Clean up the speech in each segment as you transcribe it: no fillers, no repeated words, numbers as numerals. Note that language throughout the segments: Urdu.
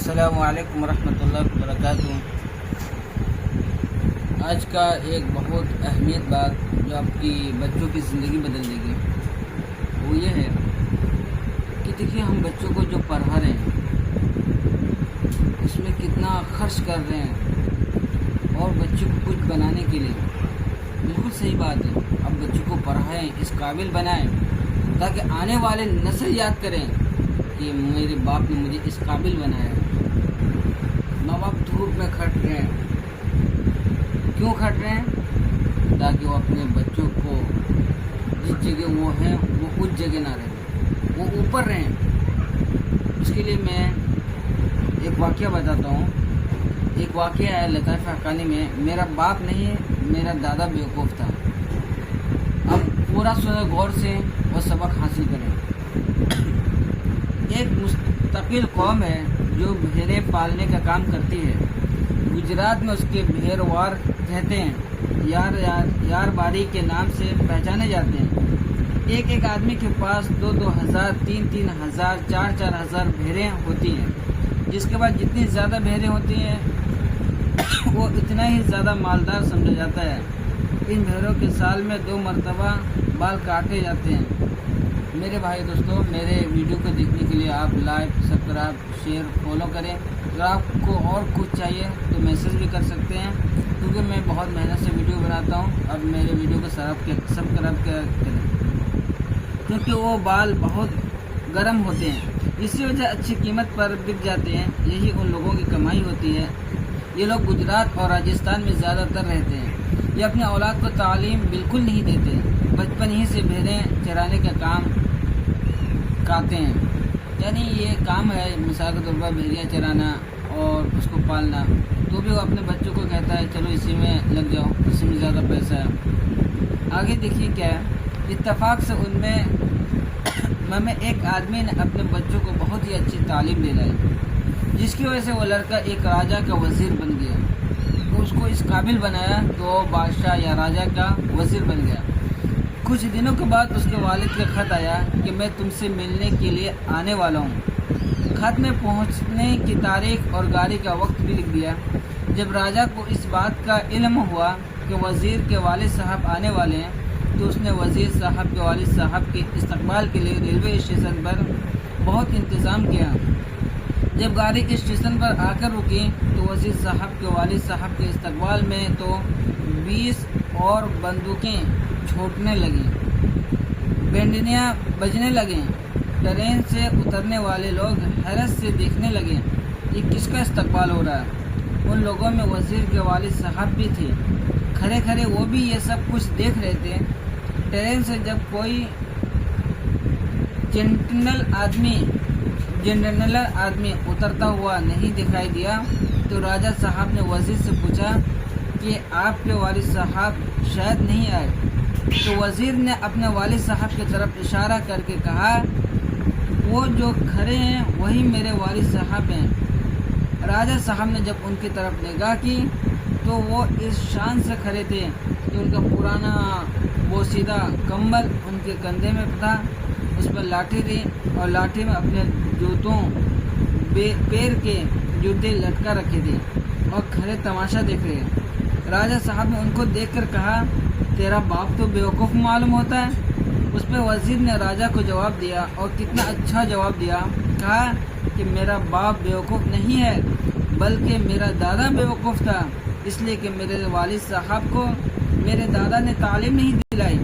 السلام علیکم ورحمۃ اللہ وبرکاتہ۔ آج کا ایک بہت اہمیت بات جو آپ کی بچوں کی زندگی بدل دے گی وہ یہ ہے کہ دیکھیے ہم بچوں کو جو پڑھا رہے ہیں اس میں کتنا خرچ کر رہے ہیں اور بچوں کو کچھ بنانے کے لیے بالکل صحیح بات ہے۔ اب بچوں کو پڑھائیں، اس قابل بنائیں تاکہ آنے والے نسل یاد کریں کہ میرے باپ نے مجھے اس قابل بنایا ہے۔ ماں باپ دھوپ میں کھٹ رہے ہیں، کیوں کھٹ رہے ہیں؟ تاکہ وہ اپنے بچوں کو جس جگہ وہ ہیں وہ اس جگہ نہ رہیں، وہ اوپر رہیں۔ اس کے لیے میں ایک واقعہ بتاتا ہوں۔ ایک واقعہ ہے لطائف حقانی میں، میرا باپ نہیں میرا دادا بیوقوف تھا۔ اب پورا سنیں غور سے اور سبق حاصل کریں۔ ایک مستقل قوم ہے جو بھیڑیں پالنے کا کام کرتی ہے۔ گجرات میں اس کے بھیڑوار کہتے ہیں، یار باری کے نام سے پہچانے جاتے ہیں۔ ایک آدمی کے پاس 2,000 3,000 4,000 بھیڑیں ہوتی ہیں، جس کے بعد جتنی زیادہ بھیڑیں ہوتی ہیں وہ اتنا ہی زیادہ مالدار سمجھا جاتا ہے۔ ان بھیڑوں کے سال میں 2 مرتبہ بال کاٹے جاتے ہیں۔ میرے بھائی دوستوں، میرے ویڈیو کو دیکھنے کے لیے آپ لائک، سبسکرائب، شیئر، فالو کریں۔ اگر آپ کو اور کچھ چاہیے تو میسج بھی کر سکتے ہیں، کیونکہ میں بہت محنت سے ویڈیو بناتا ہوں۔ اب میرے ویڈیو کو سبسکرائب کریں، کیونکہ وہ بال بہت گرم ہوتے ہیں، اسی وجہ اچھی قیمت پر بک جاتے ہیں۔ یہی ان لوگوں کی کمائی ہوتی ہے۔ یہ لوگ گجرات اور راجستھان میں زیادہ تر رہتے ہیں۔ یہ اپنے اولاد کو تعلیم بالکل نہیں دیتے، بچپن ہی سے بھیڑیں چرانے کا کام کرتے ہیں۔ یعنی یہ کام ہے مثال کے طور پر بھیڑیاں چرانا اور اس کو پالنا، تو بھی وہ اپنے بچوں کو کہتا ہے چلو اسی میں لگ جاؤ، اسی میں زیادہ پیسہ ہے۔ آگے دیکھیے کیا ہے، اتفاق سے ان میں ایک آدمی نے اپنے بچوں کو بہت ہی اچھی تعلیم دلائی، جس کی وجہ سے وہ لڑکا ایک راجا کا وزیر بن گیا۔ اس کو اس قابل بنایا تو وہ بادشاہ یا راجا کا وزیر بن گیا۔ کچھ دنوں کے بعد اس کے والد کا خط آیا کہ میں تم سے ملنے کے لیے آنے والا ہوں۔ خط میں پہنچنے کی تاریخ اور گاڑی کا وقت بھی لکھ دیا۔ جب راجا کو اس بات کا علم ہوا کہ وزیر کے والد صاحب آنے والے ہیں تو اس نے وزیر صاحب کے والد صاحب کے استقبال کے لیے ریلوے اسٹیشن پر بہت انتظام کیا۔ جب گاڑی اسٹیشن پر آ کر رکی تو وزیر صاحب کے والد صاحب کے استقبال میں تو 20 اور بندوقیں چھوٹنے لگیں، بینڈیاں بجنے لگیں۔ ٹرین سے اترنے والے لوگ حیرت سے دیکھنے لگے، یہ کس کا استقبال ہو رہا ہے؟ ان لوگوں میں وزیر کے والد صاحب بھی تھے، کھڑے کھڑے وہ بھی یہ سب کچھ دیکھ رہے تھے۔ ٹرین سے جب کوئی جنرل آدمی اترتا ہوا نہیں دکھائی دیا تو راجا صاحب نے وزیر سے پوچھا کہ آپ کے والد صاحب شاید نہیں آئے؟ تو وزیر نے اپنے والد صاحب کی طرف اشارہ کر کے کہا، وہ جو کھڑے ہیں وہی میرے والد صاحب ہیں۔ راجا صاحب نے جب ان کی طرف نگاہ کی تو وہ اس شان سے کھڑے تھے کہ ان کا پرانا بوسیدہ کمبل ان کے کندھے میں تھا، اس پر لاٹھی تھی اور لاٹھی میں اپنے جوتوں پیر کے جوتے لٹکا رکھے تھے اور کھڑے تماشا دیکھ رہے۔ راجا صاحب نے ان کو دیکھ کر کہا، تیرا باپ تو بیوقوف معلوم ہوتا ہے۔ اس پہ وزیر نے راجا کو جواب دیا، اور کتنا اچھا جواب دیا، کہا کہ میرا باپ بیوقوف نہیں ہے بلکہ میرا دادا بیوقوف تھا، اس لیے کہ میرے والد صاحب کو میرے دادا نے تعلیم نہیں دلائی،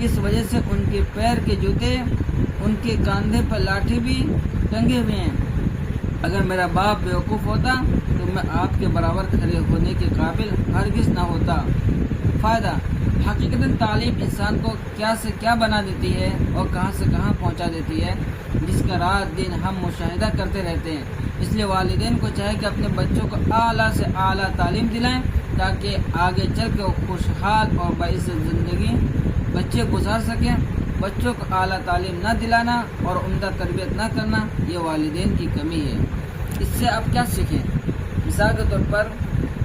اس وجہ سے ان کے پیر کے جوتے، ان کے کاندھے پر لاٹھی بھی ٹنگے ہوئے ہیں۔ اگر میرا باپ بیوقوف ہوتا تو میں آپ کے برابر کھڑے ہونے کے قابل ہرگز نہ ہوتا۔ فائدہ، حقیقتاً تعلیم انسان کو کیا سے کیا بنا دیتی ہے اور کہاں سے کہاں پہنچا دیتی ہے، جس کا رات دن ہم مشاہدہ کرتے رہتے ہیں۔ اس لیے والدین کو چاہے کہ اپنے بچوں کو اعلیٰ سے اعلیٰ تعلیم دلائیں تاکہ آگے چل کے وہ خوشحال اور باعث زندگی بچے گزار سکیں۔ بچوں کو اعلیٰ تعلیم نہ دلانا اور عمدہ تربیت نہ کرنا یہ والدین کی کمی ہے۔ اس سے آپ کیا سیکھیں؟ مثال کے طور پر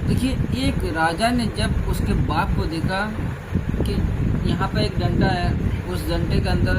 دیکھیے، ایک راجا نے جب اس کے باپ کو دیکھا کہ یہاں پہ ایک ڈنڈا ہے، اس ڈنڈے کے اندر